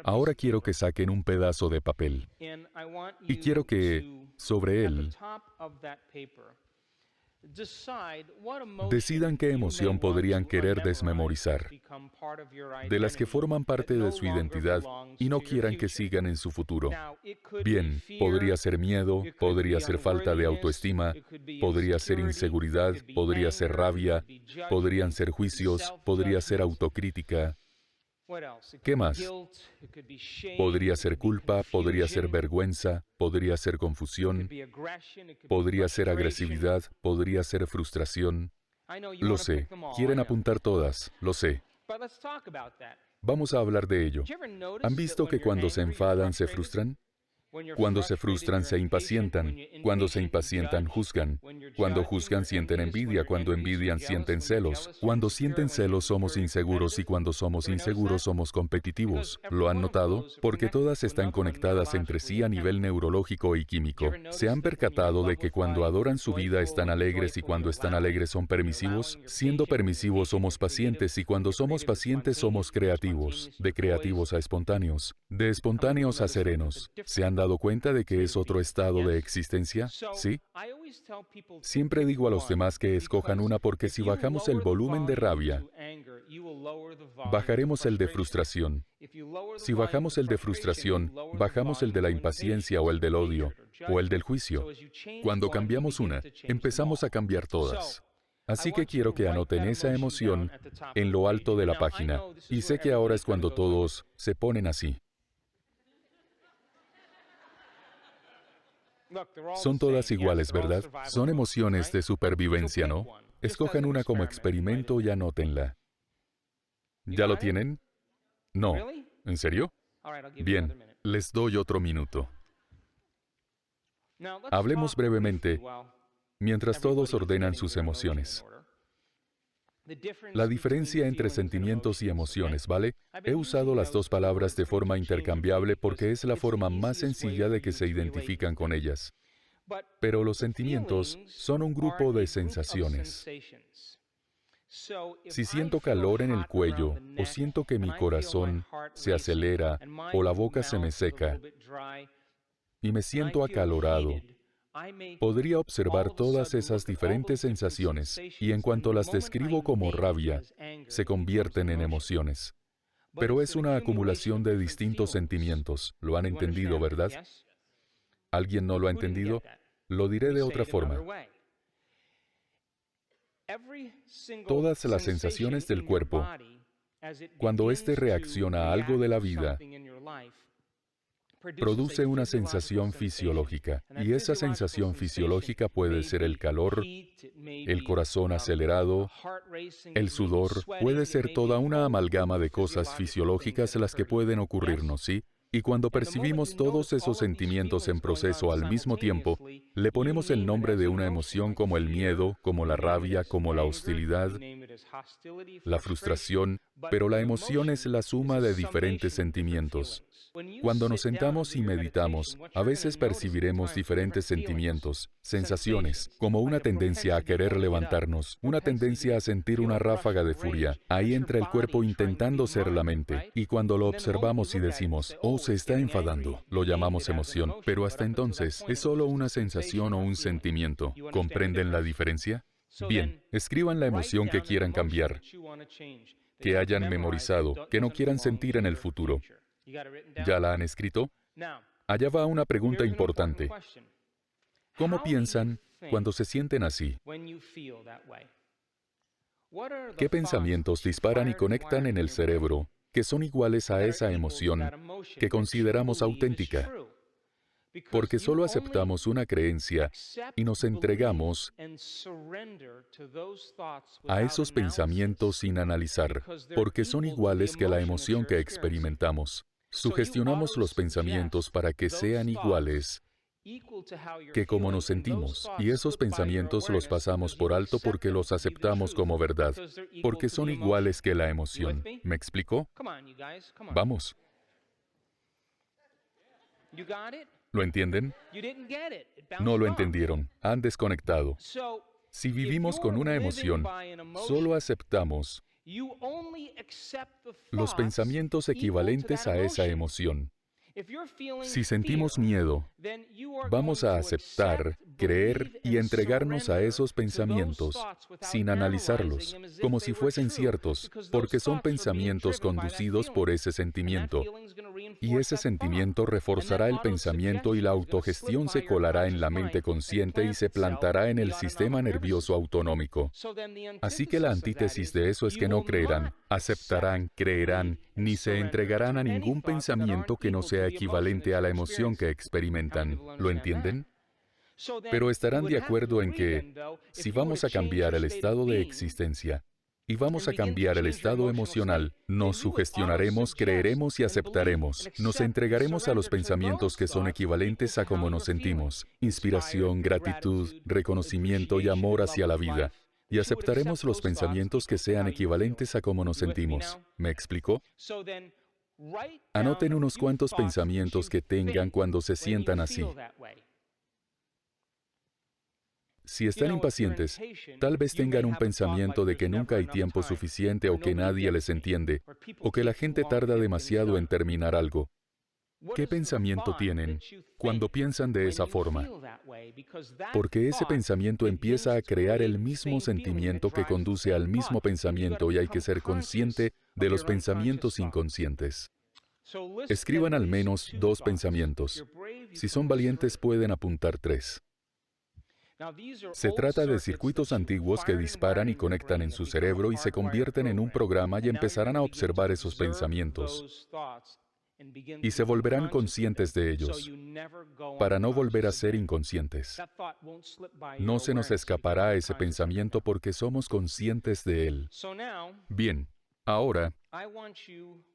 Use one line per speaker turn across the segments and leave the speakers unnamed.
Ahora quiero que saquen un pedazo de papel y quiero que, sobre él, decidan qué emoción podrían querer desmemorizar, de las que forman parte de su identidad y no quieran que sigan en su futuro. Bien, podría ser miedo, podría ser falta de autoestima, podría ser inseguridad, podría ser rabia, podrían ser juicios, podría ser autocrítica. ¿Qué más? Podría ser culpa, podría ser vergüenza, podría ser confusión, podría ser agresividad, podría ser frustración. Lo sé, quieren apuntar todas, lo sé. Vamos a hablar de ello. ¿Han visto que cuando se enfadan se frustran? Cuando se frustran, se impacientan. Cuando se impacientan, juzgan. Cuando juzgan, sienten envidia. Cuando envidian, sienten celos. Cuando sienten celos, somos inseguros y cuando somos inseguros, somos competitivos. ¿Lo han notado? Porque todas están conectadas entre sí a nivel neurológico y químico. ¿Se han percatado de que cuando adoran su vida están alegres y cuando están alegres son permisivos? Siendo permisivos somos pacientes y cuando somos pacientes somos creativos. De creativos a espontáneos. De espontáneos a serenos. ¿Se han dado cuenta de que es otro estado de existencia? ¿Sí? Siempre digo a los demás que escojan una porque si bajamos el volumen de rabia, bajaremos el de frustración. Si bajamos el de frustración, bajamos el de la impaciencia o el del odio, o el del juicio. Cuando cambiamos una, empezamos a cambiar todas. Así que quiero que anoten esa emoción en lo alto de la página. Y sé que ahora es cuando todos se ponen así. Son todas iguales, ¿verdad? Son emociones de supervivencia, ¿no? Escojan una como experimento y anótenla. ¿Ya lo tienen? No. ¿En serio? Bien, les doy otro minuto. Hablemos brevemente mientras todos ordenan sus emociones. La diferencia entre sentimientos y emociones, ¿vale? He usado las dos palabras de forma intercambiable porque es la forma más sencilla de que se identifican con ellas. Pero los sentimientos son un grupo de sensaciones. Si siento calor en el cuello, o siento que mi corazón se acelera, o la boca se me seca, y me siento acalorado, podría observar todas esas diferentes sensaciones, y en cuanto las describo como rabia, se convierten en emociones. Pero es una acumulación de distintos sentimientos. ¿Lo han entendido, verdad? ¿Alguien no lo ha entendido? Lo diré de otra forma. Todas las sensaciones del cuerpo, cuando éste reacciona a algo de la vida, produce una sensación fisiológica. Y esa sensación fisiológica puede ser el calor, el corazón acelerado, el sudor, puede ser toda una amalgama de cosas fisiológicas las que pueden ocurrirnos, ¿sí? Y cuando percibimos todos esos sentimientos en proceso al mismo tiempo, le ponemos el nombre de una emoción como el miedo, como la rabia, como la hostilidad, la frustración, pero la emoción es la suma de diferentes sentimientos. Cuando nos sentamos y meditamos, a veces percibiremos diferentes sentimientos, sensaciones, como una tendencia a querer levantarnos, una tendencia a sentir una ráfaga de furia. Ahí entra el cuerpo intentando ser la mente, y cuando lo observamos y decimos, oh, se está enfadando, lo llamamos emoción, pero hasta entonces es solo una sensación o un sentimiento. ¿Comprenden la diferencia? Bien, escriban la emoción que quieran cambiar, que hayan memorizado, que no quieran sentir en el futuro. ¿Ya la han escrito? Allá va una pregunta importante. ¿Cómo piensan cuando se sienten así? ¿Qué pensamientos disparan y conectan en el cerebro que son iguales a esa emoción que consideramos auténtica? Porque solo aceptamos una creencia y nos entregamos a esos pensamientos sin analizar, porque son iguales que la emoción que experimentamos. Sugestionamos los pensamientos para que sean iguales que como nos sentimos, y esos pensamientos los pasamos por alto porque los aceptamos como verdad, porque son iguales que la emoción. ¿Me explicó? Vamos. ¿Lo entienden? No lo entendieron. Han desconectado. Si vivimos con una emoción, solo aceptamos Los pensamientos equivalentes a esa emoción. Si sentimos miedo, vamos a aceptar, creer y entregarnos a esos pensamientos sin analizarlos, como si fuesen ciertos, porque son pensamientos conducidos por ese sentimiento. Y ese sentimiento reforzará el pensamiento y la autogestión se colará en la mente consciente y se plantará en el sistema nervioso autonómico. Así que la antítesis de eso es que no creerán, aceptarán, creerán, ni se entregarán a ningún pensamiento que no sea equivalente a la emoción que experimentan. ¿Lo entienden? Pero estarán de acuerdo en que, si vamos a cambiar el estado de existencia, y vamos a cambiar el estado emocional, nos sugestionaremos, creeremos y aceptaremos. Nos entregaremos a los pensamientos que son equivalentes a cómo nos sentimos. Inspiración, gratitud, reconocimiento y amor hacia la vida. Y aceptaremos los pensamientos que sean equivalentes a cómo nos sentimos. ¿Me explicó? Anoten unos cuantos pensamientos que tengan cuando se sientan así. Si están impacientes, tal vez tengan un pensamiento de que nunca hay tiempo suficiente o que nadie les entiende, o que la gente tarda demasiado en terminar algo. ¿Qué pensamiento tienen cuando piensan de esa forma? Porque ese pensamiento empieza a crear el mismo sentimiento que conduce al mismo pensamiento y hay que ser consciente de los pensamientos inconscientes. Escriban al menos 2 pensamientos. Si son valientes, pueden apuntar 3. Se trata de circuitos antiguos que disparan y conectan en su cerebro y se convierten en un programa y empezarán a observar esos pensamientos. Y se volverán conscientes de ellos, para no volver a ser inconscientes. No se nos escapará ese pensamiento porque somos conscientes de él. Bien, ahora,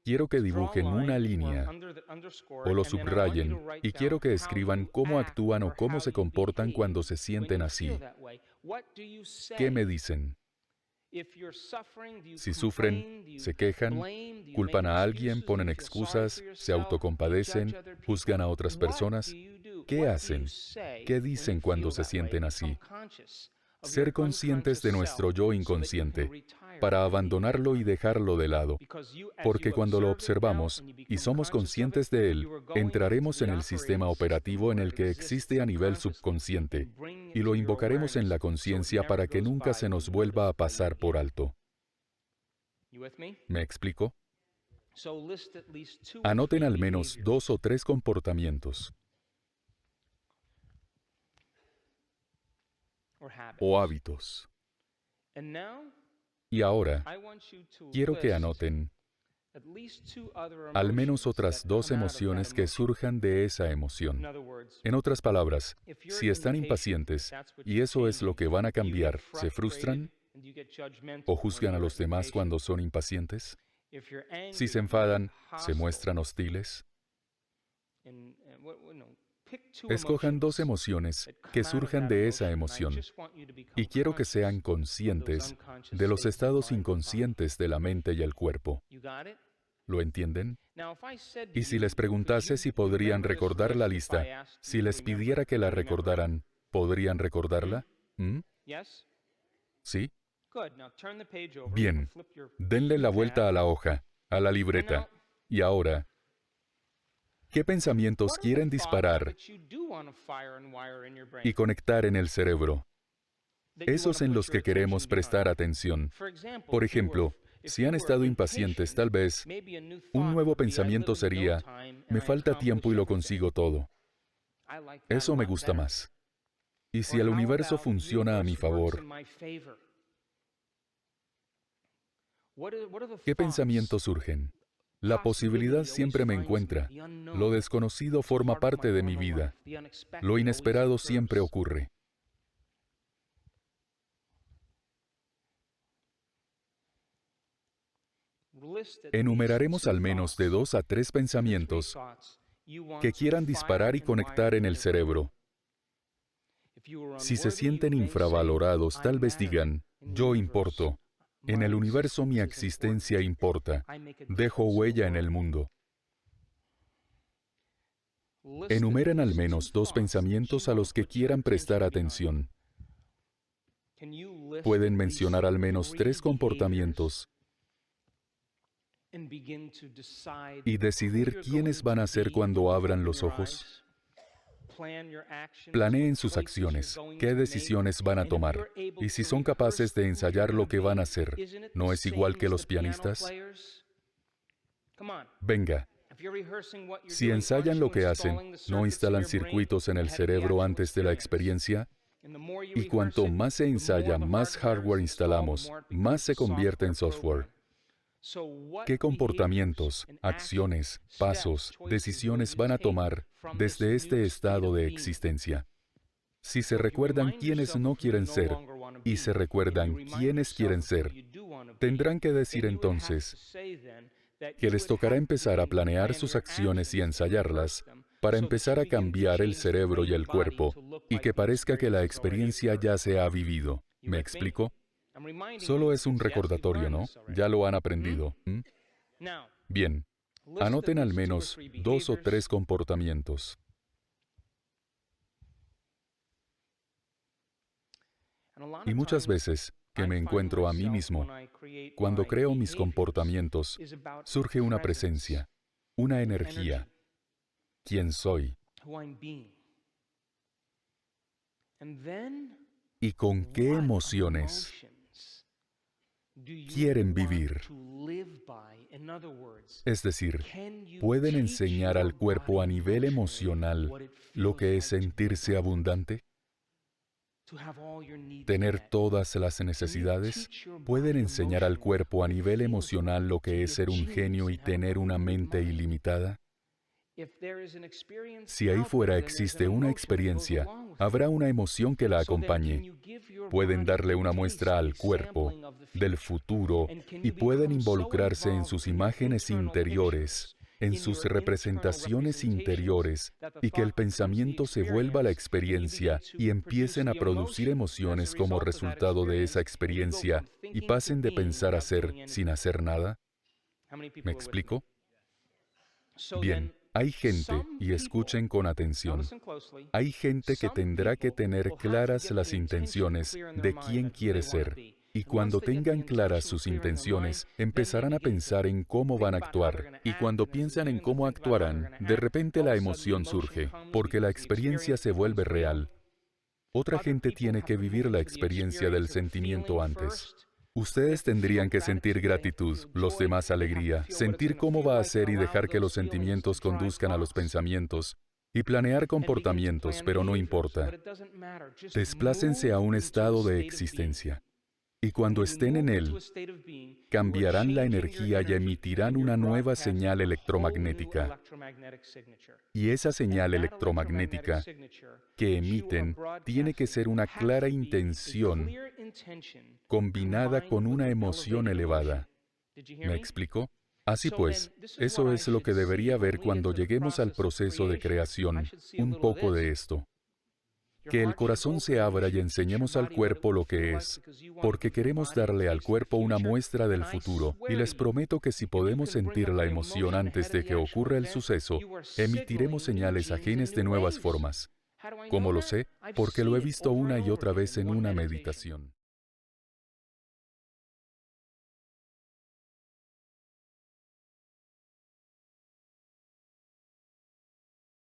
quiero que dibujen una línea o lo subrayen y quiero que escriban cómo actúan o cómo se comportan cuando se sienten así. ¿Qué me dicen? Si sufren, se quejan, culpan a alguien, ponen excusas, se autocompadecen, juzgan a otras personas, ¿qué hacen? ¿Qué dicen cuando se sienten así? Ser conscientes de nuestro yo inconsciente, para abandonarlo y dejarlo de lado, porque cuando lo observamos y somos conscientes de él, entraremos en el sistema operativo en el que existe a nivel subconsciente, y lo invocaremos en la conciencia para que nunca se nos vuelva a pasar por alto. ¿Me explico? Anoten al menos 2 o 3 comportamientos o hábitos. Y ahora, quiero que anoten al menos otras 2 emociones que surjan de esa emoción. En otras palabras, si están impacientes, y eso es lo que van a cambiar, ¿se frustran o juzgan a los demás cuando son impacientes? Si se enfadan, ¿se muestran hostiles? Escojan 2 emociones que surjan de esa emoción y quiero que sean conscientes de los estados inconscientes de la mente y el cuerpo. ¿Lo entienden? Y si les preguntase si podrían recordar la lista, si les pidiera que la recordaran, ¿podrían recordarla? ¿Sí? Bien. Denle la vuelta a la hoja, a la libreta. Y ahora, ¿qué pensamientos quieren disparar y conectar en el cerebro? Esos en los que queremos prestar atención. Por ejemplo, si han estado impacientes, tal vez un nuevo pensamiento sería, me falta tiempo y lo consigo todo. Eso me gusta más. Y si el universo funciona a mi favor, ¿qué pensamientos surgen? La posibilidad siempre me encuentra. Lo desconocido forma parte de mi vida. Lo inesperado siempre ocurre. Enumeraremos al menos de 2 a 3 pensamientos que quieran disparar y conectar en el cerebro. Si se sienten infravalorados, tal vez digan, yo importo. En el universo mi existencia importa. Dejo huella en el mundo. Enumeren al menos 2 pensamientos a los que quieran prestar atención. Pueden mencionar al menos 3 comportamientos y decidir quiénes van a ser cuando abran los ojos. Planeen sus acciones, qué decisiones van a tomar, y si son capaces de ensayar lo que van a hacer. ¿No es igual que los pianistas? Venga, si ensayan lo que hacen, ¿no instalan circuitos en el cerebro antes de la experiencia? Y cuanto más se ensaya, más hardware instalamos, más se convierte en software. ¿Qué comportamientos, acciones, pasos, decisiones van a tomar desde este estado de existencia? Si se recuerdan quiénes no quieren ser y se recuerdan quiénes quieren ser, tendrán que decir entonces que les tocará empezar a planear sus acciones y ensayarlas para empezar a cambiar el cerebro y el cuerpo y que parezca que la experiencia ya se ha vivido. ¿Me explico? Solo es un recordatorio, ¿no? Ya lo han aprendido. Bien, anoten al menos 2 o 3 comportamientos. Y muchas veces que me encuentro a mí mismo, cuando creo mis comportamientos, surge una presencia, una energía. ¿Quién soy? ¿Y con qué emociones quieren vivir? Es decir, ¿pueden enseñar al cuerpo a nivel emocional lo que es sentirse abundante? ¿Tener todas las necesidades? ¿Pueden enseñar al cuerpo a nivel emocional lo que es ser un genio y tener una mente ilimitada? Si ahí fuera existe una experiencia, habrá una emoción que la acompañe. Pueden darle una muestra al cuerpo del futuro y pueden involucrarse en sus imágenes interiores, en sus representaciones interiores, y que el pensamiento se vuelva la experiencia y empiecen a producir emociones como resultado de esa experiencia y pasen de pensar a ser sin hacer nada. ¿Me explico? Bien. Hay gente, y escuchen con atención, hay gente que tendrá que tener claras las intenciones de quién quiere ser. Y cuando tengan claras sus intenciones, empezarán a pensar en cómo van a actuar. Y cuando piensan en cómo actuarán, de repente la emoción surge, porque la experiencia se vuelve real. Otra gente tiene que vivir la experiencia del sentimiento antes. Ustedes tendrían que sentir gratitud, los demás alegría, sentir cómo va a ser y dejar que los sentimientos conduzcan a los pensamientos, y planear comportamientos, pero no importa. Desplácense a un estado de existencia. Y cuando estén en él, cambiarán la energía y emitirán una nueva señal electromagnética. Y esa señal electromagnética que emiten tiene que ser una clara intención combinada con una emoción elevada. ¿Me explico? Así pues, eso es lo que debería haber cuando lleguemos al proceso de creación, un poco de esto. Que el corazón se abra y enseñemos al cuerpo lo que es, porque queremos darle al cuerpo una muestra del futuro, y les prometo que si podemos sentir la emoción antes de que ocurra el suceso, emitiremos señales a genes de nuevas formas. ¿Cómo lo sé? Porque lo he visto una y otra vez en una meditación.